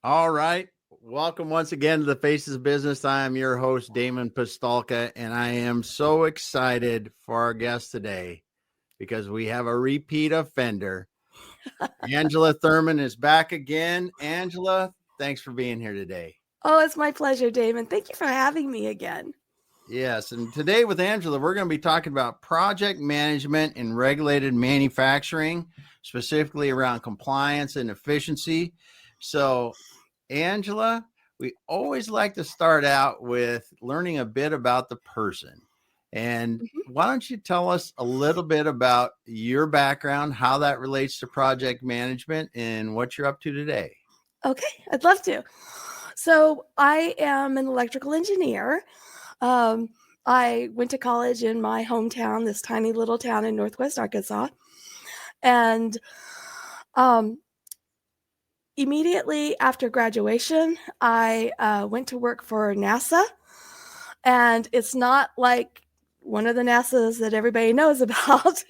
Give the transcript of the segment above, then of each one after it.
All right. Welcome once again to the Faces of Business. I am your host, Damon Pistolka, and I am so excited for our guest today because we have a repeat offender. Angela Thurman is back again. Angela, thanks for being here today. Oh, it's my pleasure, Damon. Thank you for having me again. Yes. And today with Angela, we're going to be talking about project management in regulated manufacturing, specifically around compliance and efficiency. So, Angela, we always like to start out with learning a bit about the person. And why don't you tell us a little bit about your background, how that relates to project management, and what you're up to today? Okay, I'd love to. So, I am an electrical engineer. I went to college in my hometown, this tiny little town in Northwest Arkansas. And immediately after graduation, I went to work for NASA. And it's not like one of the NASAs that everybody knows about.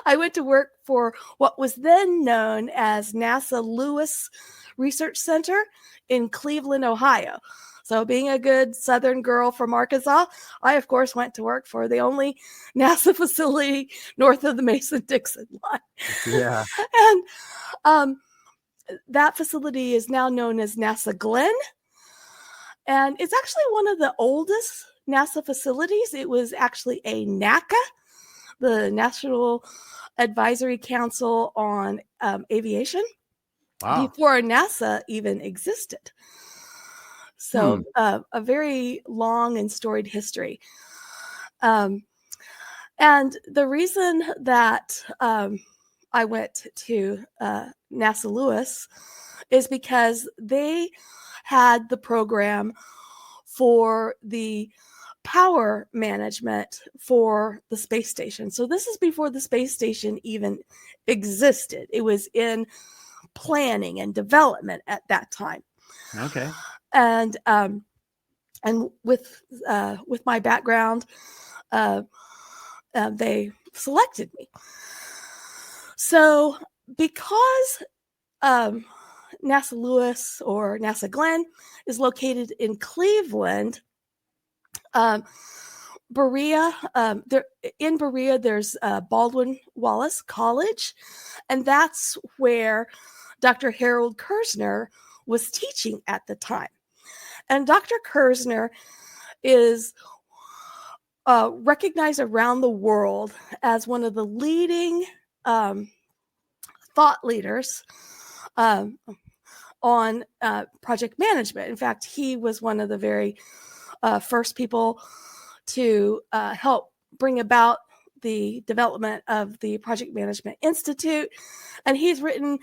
I went to work for what was then known as NASA Lewis Research Center in Cleveland, Ohio. So being a good Southern girl from Arkansas, I, of course, went to work for the only NASA facility north of the Mason-Dixon line. Yeah. And that facility is now known as NASA Glenn. And it's actually one of the oldest NASA facilities. It was actually a NACA, the National Advisory Council on Aviation, before NASA even existed. So a very long and storied history. And the reason that I went to NASA Lewis is because they had the program for the power management for the space station. So this is before the space station even existed. It was in planning and development at that time. Okay. And with my background, they selected me. So because NASA Lewis or NASA Glenn is located in Cleveland, Berea, in Berea, there's Baldwin Wallace College, and that's where Dr. Harold Kersner was teaching at the time. And Dr. Kersner is recognized around the world as one of the leading thought leaders on project management. In fact, he was one of the very first people to help bring about the development of the Project Management Institute. And he's written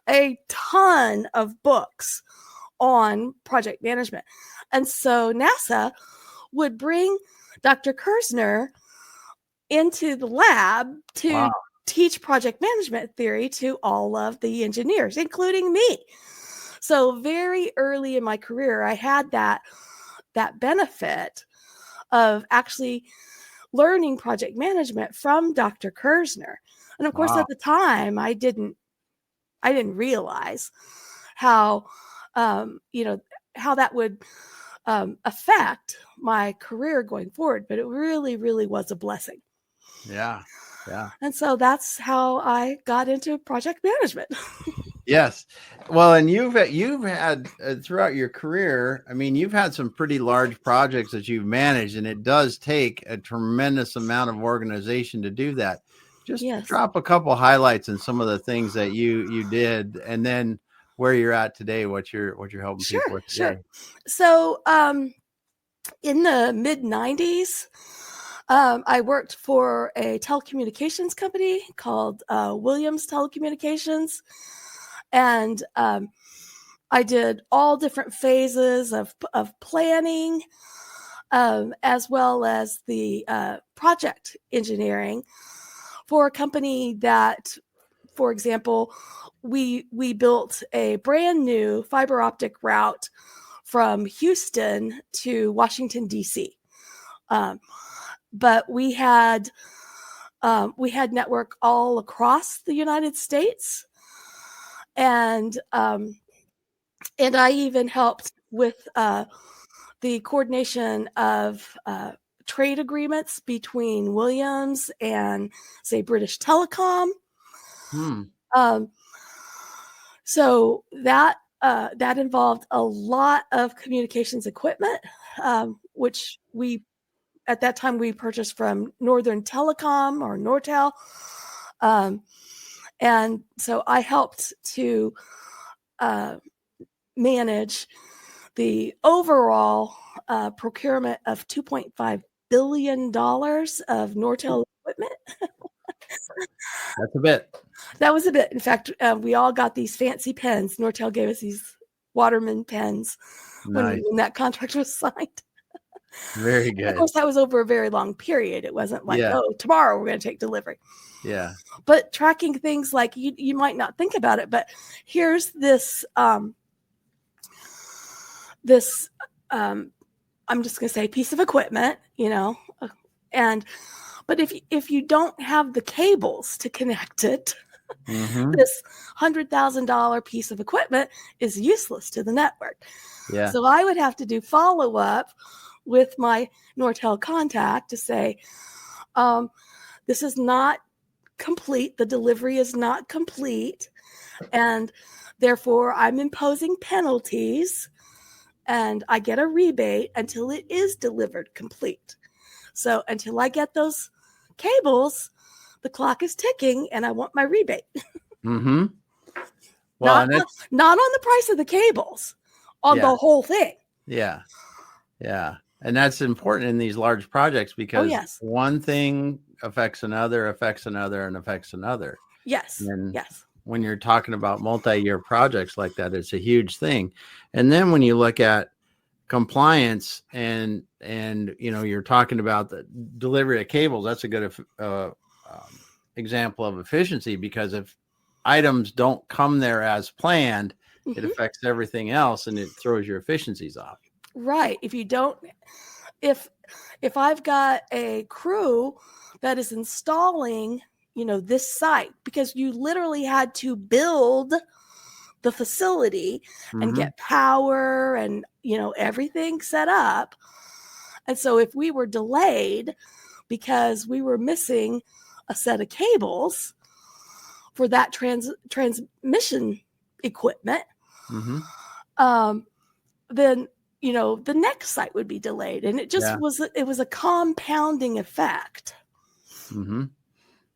a ton of books on project management. And so NASA would bring Dr. Kersner into the lab to teach project management theory to all of the engineers, including me. So very early in my career, I had that benefit of actually learning project management from Dr. Kersner. And of course, at the time, I didn't realize how, how that would affect my career going forward. But it really, really was a blessing. Yeah. Yeah. And so that's how I got into project management. Yes. Well, and you've had throughout your career, I mean, you've had some pretty large projects that you've managed, and it does take a tremendous amount of organization to do that. Just drop a couple highlights and some of the things that you did, and then where you're at today, what you're helping people with today. Sure. So in the mid-90s, I worked for a telecommunications company called Williams Telecommunications. And I did all different phases of planning, as well as the project engineering for a company that, for example, we built a brand new fiber optic route from Houston to Washington, D.C. But we had network all across the United States. And And I even helped with the coordination of trade agreements between Williams and, say, British Telecom. Um, so that involved a lot of communications equipment, which at that time we purchased from Northern Telecom or Nortel. And so I helped to manage the overall procurement of $2.5 billion of Nortel equipment. That's a bit. That was a bit. In fact, we all got these fancy pens. Nortel gave us these Waterman pens Nice. when that contract was signed. Very And of good. course, that was over a very long period. It wasn't like, Yeah. oh, tomorrow we're going to take delivery. Yeah. But tracking things like you might not think about it, but here's this I'm just going to say piece of equipment, but if you don't have the cables to connect it, this $100,000 piece of equipment is useless to the network. Yeah. So I would have to do follow-up with my Nortel contact to say, this is not complete. The delivery is not complete. And therefore, I'm imposing penalties and I get a rebate until it is delivered complete. So until I get those cables, the clock is ticking and I want my rebate. Well, not on the price of the cables, on the whole thing. Yeah. Yeah. And that's important in these large projects because one thing affects another, affects another, and affects another. Yes. And yes. When you're talking about multi-year projects like that, it's a huge thing. And then when you look at compliance and you're talking about the delivery of cables, that's a good example of efficiency, because if items don't come there as planned, it affects everything else and it throws your efficiencies off. Right. If I've got a crew that is installing, this site, because you literally had to build the facility and get power and, everything set up. And so if we were delayed because we were missing a set of cables for that transmission equipment, then the next site would be delayed, and it was a compounding effect.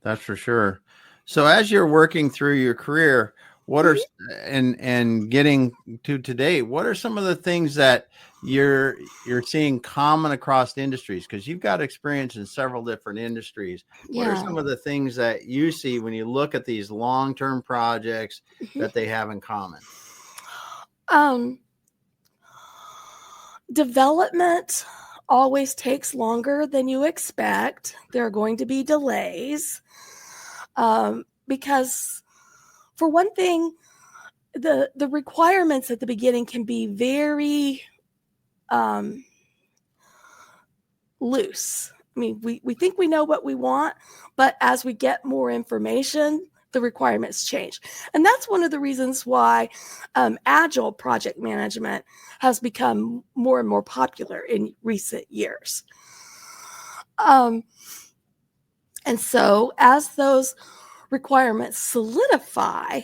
That's for sure. So as you're working through your career, what are and getting to today, what are some of the things that you're seeing common across industries? Because you've got experience in several different industries. What are some of the things that you see when you look at these long-term projects that they have in common? Development always takes longer than you expect. There are going to be delays because, for one thing, the requirements at the beginning can be very loose. I mean, we think we know what we want, but as we get more information, the requirements change. And that's one of the reasons why agile project management has become more and more popular in recent years. And so as those requirements solidify,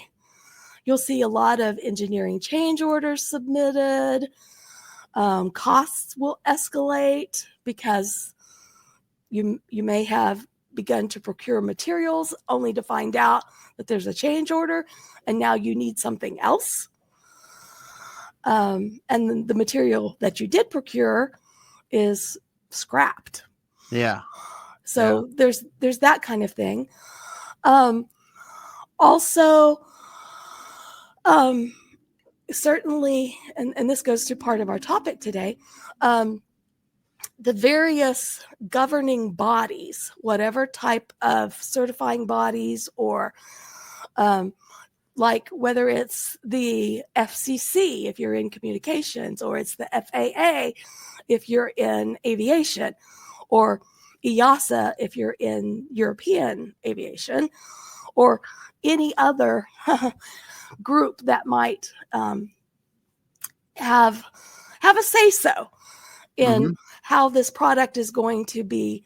you'll see a lot of engineering change orders submitted. Costs will escalate because you may have begun to procure materials only to find out that there's a change order and now you need something else. And then the material that you did procure is scrapped. Yeah. So there's that kind of thing. Also, certainly, and this goes to part of our topic today, the various governing bodies, whatever type of certifying bodies, or like whether it's the FCC if you're in communications, or it's the FAA if you're in aviation, or EASA if you're in European aviation, or any other group that might have a say so in Mm-hmm. how this product is going to be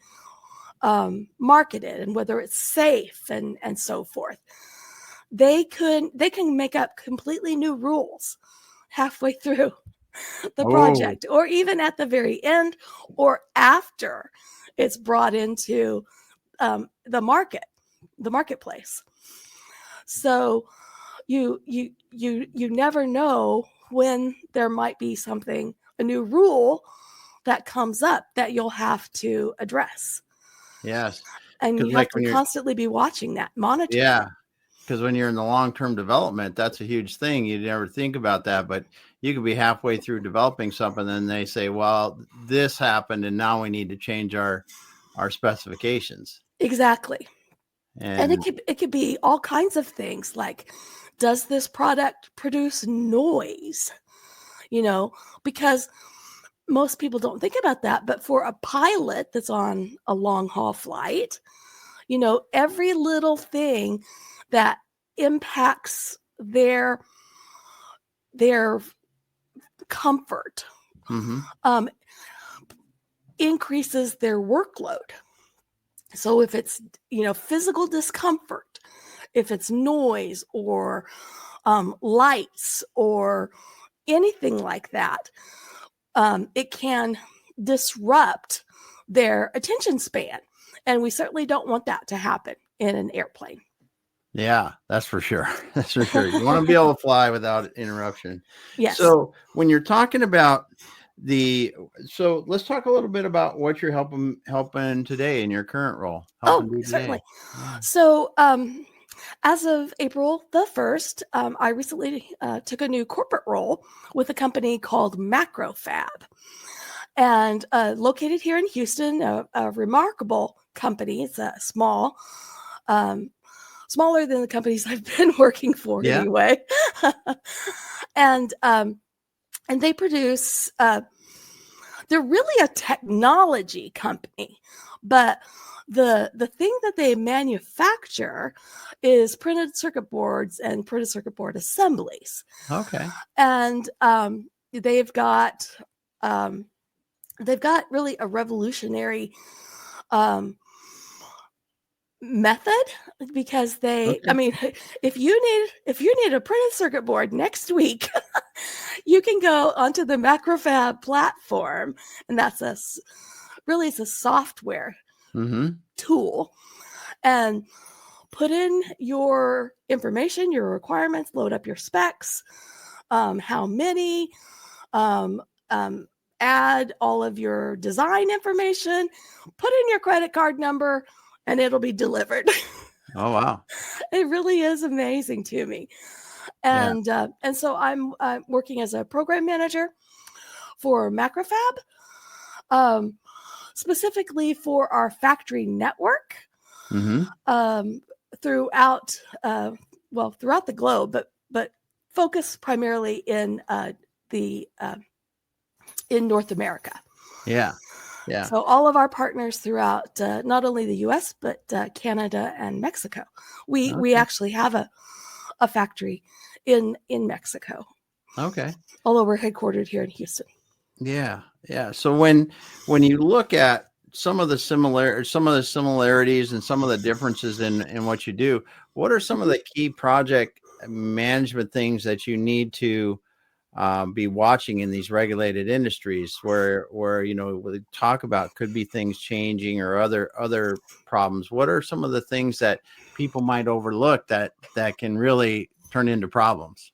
marketed and whether it's safe and so forth. They can make up completely new rules halfway through the Oh, project, or even at the very end, or after it's brought into the marketplace. So you never know when there might be a new rule that comes up that you'll have to address, yes. and Because you have like to when you're, constantly be watching that, monitoring yeah, it. because when you're in the long-term development, that's a huge thing. You never think about that, but you could be halfway through developing something, and they say, "Well, this happened, and now we need to change our specifications." Exactly. And And it could be all kinds of things, like, does this product produce noise? Because most people don't think about that, but for a pilot that's on a long haul flight, every little thing that impacts their comfort mm-hmm. um, increases their workload. So if it's physical discomfort, if it's noise or lights or anything like that, it can disrupt their attention span, and we certainly don't want that to happen in an airplane. Yeah, that's for sure. That's for sure. You want to be able to fly without interruption. Yes. So when you're talking about so let's talk a little bit about what you're helping today in your current role, Oh, helping do certainly. today. Yeah. So, as of April the 1st, I recently took a new corporate role with a company called Macrofab, and located here in Houston, a remarkable company. It's a um, smaller than the companies I've been working for Yeah. anyway. and they produce. They're really a technology company, but the thing that they manufacture is printed circuit boards and printed circuit board assemblies, Okay. and they've got um, really a revolutionary um, method, because I Okay. mean, if you need a printed circuit board next week, you can go onto the Macrofab platform, and really it's a software Mm-hmm. tool, and put in your information, your requirements, load up your specs, how many, um, um, add all of your design information, put in your credit card number, and it'll be delivered. Oh wow. It really is amazing to me. Yeah. And so I'm working as a program manager for Macrofab, um, specifically for our factory network, Mm-hmm. um, throughout throughout the globe, but focus primarily the in North America. Yeah. Yeah. So all of our partners throughout not only the U.S. but Canada and Mexico. We Okay. actually have a factory in Mexico, Okay. although we're headquartered here in Houston. Yeah. Yeah. So when you look at some of the similarities and some of the differences in what you do, what are some of Mhm. the key project management things that you need to be watching in these regulated industries where we talk about could be things changing or other problems? What are some of the things that people might overlook that can really turn into problems?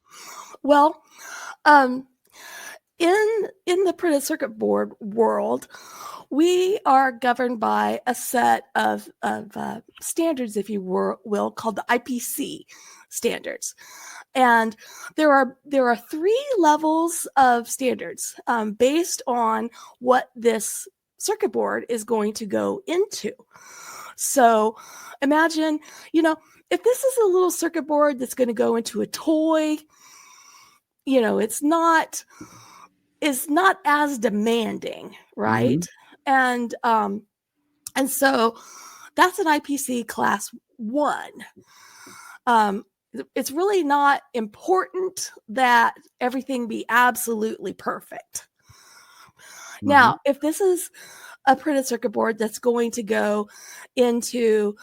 Well, um, in the printed circuit board world, we are governed by a set of standards, if you will, called the IPC standards. And there are three levels of standards based on what this circuit board is going to go into. So imagine, if this is a little circuit board that's going to go into a toy, it's not as demanding, Mm-hmm. right? And so that's an IPC class 1. it's really not important that everything be absolutely perfect. Now, if this is a printed circuit board that's going to go into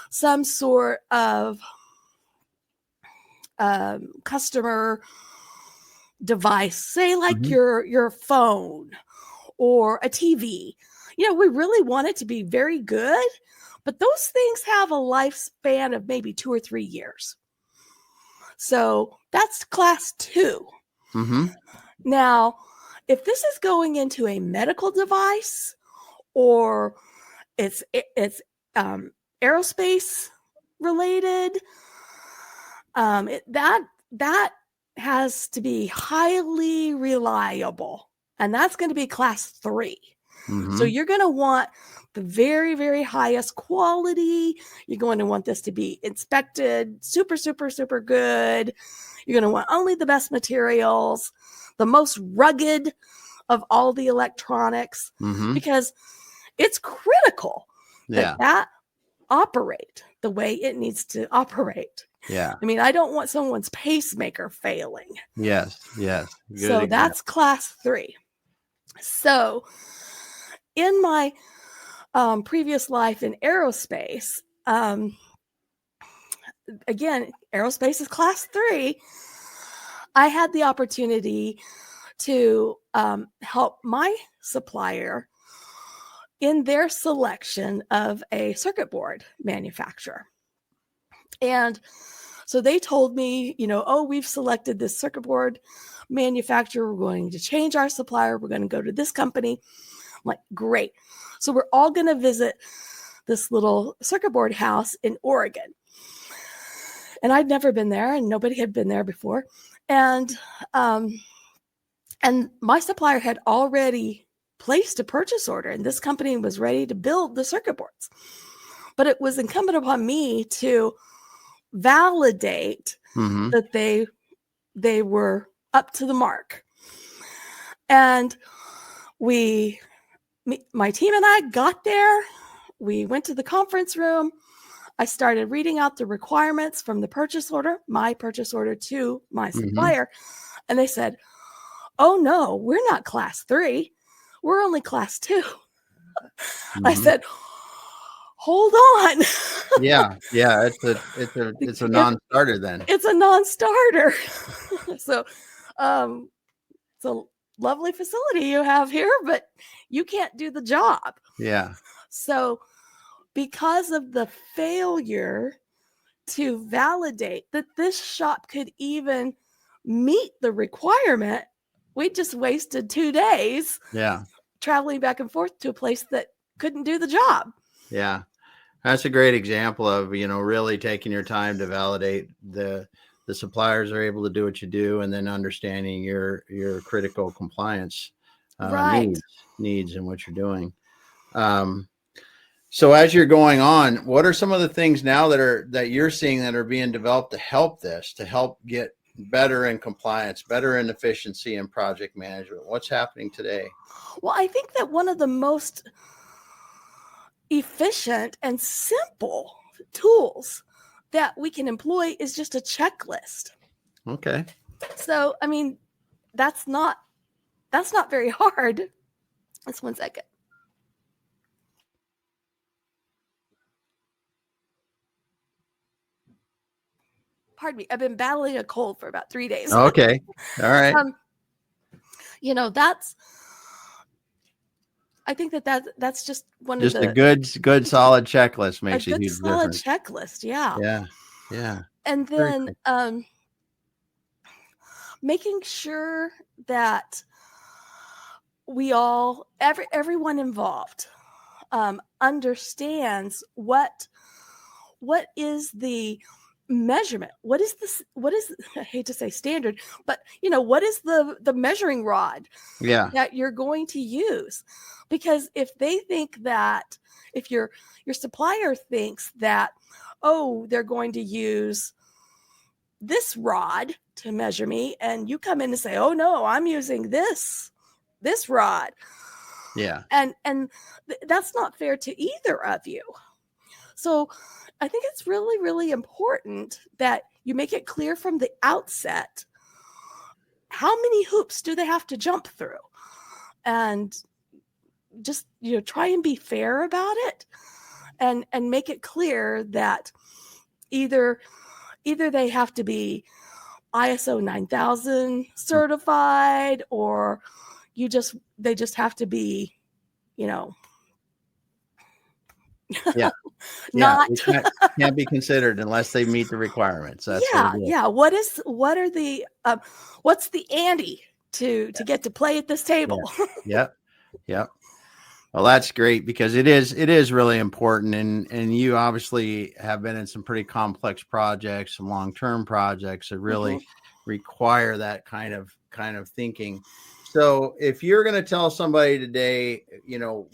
some sort of customer device, say like your phone or a TV, we really want it to be very good, but those things have a lifespan of maybe 2 or 3 years. So that's class 2. Now, if this is going into a medical device or it's aerospace related, that has to be highly reliable, and that's going to be class 3. So you're going to want the very, very highest quality. You're going to want this to be inspected super, super, super good. You're going to want only the best materials, the most rugged of all the electronics, because it's critical that operate the way it needs to operate. Yeah. I mean, I don't want someone's pacemaker failing. Yes. Good So example. that's class 3. So in my previous life in aerospace, again, aerospace is class 3. I had the opportunity to help my supplier in their selection of a circuit board manufacturer. And so they told me, we've selected this circuit board manufacturer. We're going to change our supplier. We're going to go to this company. I'm like, great. So we're all going to visit this little circuit board house in Oregon. And I'd never been there, and nobody had been there before. And my supplier had already placed a purchase order, and this company was ready to build the circuit boards. But it was incumbent upon me to validate that they were up to the mark. And my team and I got there. We went to the conference room. I started reading out the requirements from the purchase order, my purchase order to my supplier. And they said, oh no, we're not class 3. We're only class 2. I said, hold on. Yeah. It's a non-starter then. It's a non-starter. So it's a lovely facility you have here, but you can't do the job. Yeah. So because of the failure to validate that this shop could even meet the requirement, we just wasted 2 days traveling back and forth to a place that couldn't do the job. Yeah. That's a great example of, really taking your time to validate the suppliers are able to do what you do, and then understanding your critical compliance needs and what you're doing. So as you're going on, what are some of the things now that you're seeing that are being developed to help get better in compliance, better in efficiency and project management? What's happening today? Well, I think that one of the most efficient and simple tools that we can employ is just a checklist. Okay. So, I mean, that's not very hard. Just 1 second. Pardon me. I've been battling a cold for about 3 days. Okay. All right. I think that's just one just of the a good solid checklist makes a huge solid difference. Checklist. Yeah. Yeah. And then making sure that everyone involved understands what is the measurement, what is I hate to say standard, but what is the measuring rod that you're going to use. Because if they think that, if your supplier thinks that, oh, they're going to use this rod to measure me, and you come in and say, oh no, I'm using this rod. Yeah. And that's not fair to either of you. So I think it's really, really important that you make it clear from the outset how many hoops do they have to jump through, and just try and be fair about it, and make it clear that either they have to be ISO 9000 certified, or they just have to be, Yeah. Yeah. not. It can't be considered unless they meet the requirements. That's what it is. Yeah. What are the what's the ante to get to play at this table? Yep. Yep. Well, that's great, because it is really important. And you obviously have been in some pretty complex projects, some long-term projects that really require that kind of thinking. So if you're going to tell somebody today,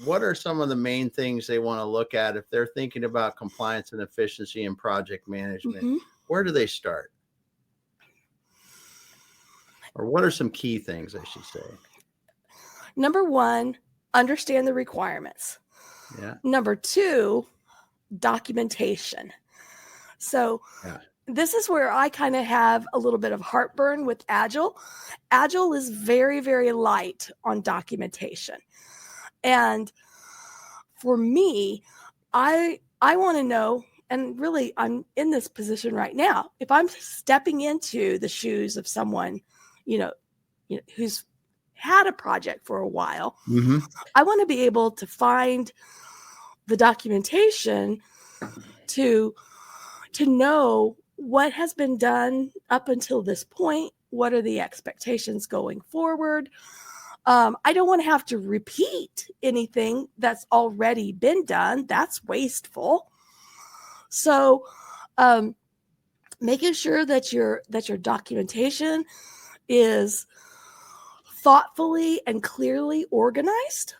what are some of the main things they want to look at if they're thinking about compliance and efficiency and project management, where do they start? Or what are some key things, I should say? Number one, understand the requirements. Yeah. Number two, documentation. So this is where I kind of have a little bit of heartburn with Agile. Agile is very, very light on documentation. And for me, I want to know, and really I'm in this position right now, if I'm stepping into the shoes of someone, who's had a project for a while, I want to be able to find the documentation to know what has been done up until this point. What are the expectations going forward? I don't want to have to repeat anything that's already been done. That's wasteful. So, making sure that your documentation is thoughtfully and clearly organized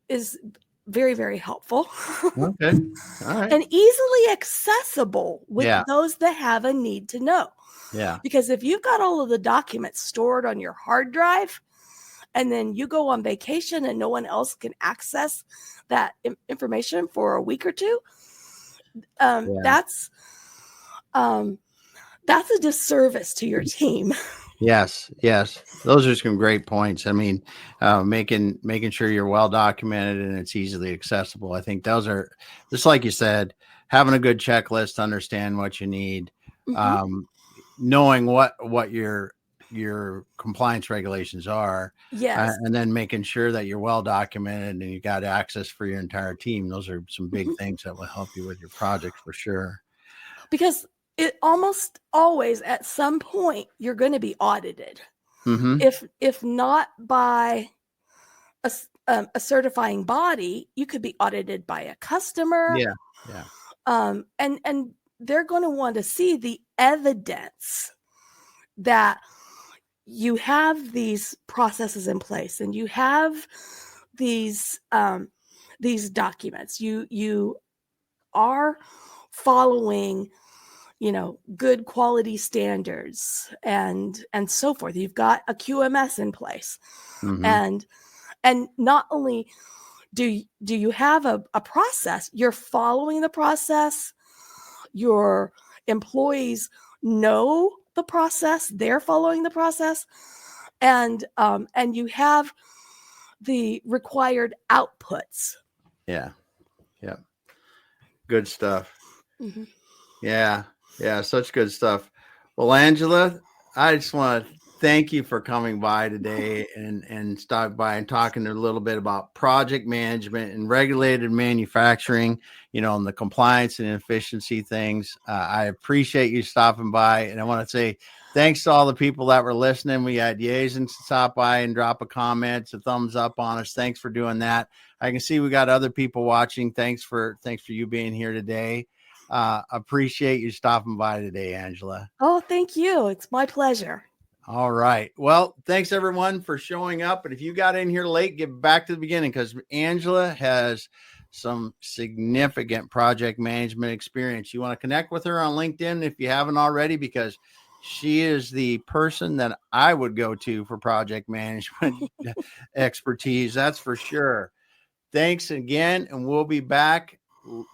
is very, very helpful. Okay. All right. And easily accessible with Yeah. those that have a need to know. Yeah. Because if you've got all of the documents stored on your hard drive, and then you go on vacation and no one else can access that information for a week or two, that's a disservice to your team. Yes. Those are some great points. I mean, making sure you're well documented and it's easily accessible. I think those are, just like you said, having a good checklist to understand what you need, knowing what your compliance regulations are, and then making sure that you're well documented and you got access for your entire team. Those are some big things that will help you with your project for sure. Because it almost always, at some point, you're going to be audited. If not by a certifying body, you could be audited by a customer. And they're going to want to see the evidence that you have these processes in place and you have these documents. You are following good quality standards and so forth. You've got a QMS in place. And not only do you have a process, you're following the process. Your employees know the process, they're following the process, and you have the required outputs. Yeah. Good stuff. Yeah, such good stuff. Well, Angela, I just want to thank you for coming by today and stop by and talking a little bit about project management and regulated manufacturing, and the compliance and efficiency things. I appreciate you stopping by, and I want to say thanks to all the people that were listening. We had Yazen stop by and drop a comment, a thumbs up on us. Thanks for doing that. I can see we got other people watching. Thanks for you being here today. Appreciate you stopping by today, Angela. Oh, thank you. It's my pleasure. All right. Well, thanks everyone for showing up. And if you got in here late, get back to the beginning, because Angela has some significant project management experience. You want to connect with her on LinkedIn if you haven't already, because she is the person that I would go to for project management expertise. That's for sure. Thanks again, and we'll be back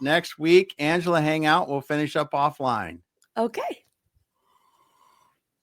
next week. Angela, hang out. We'll finish up offline. Okay.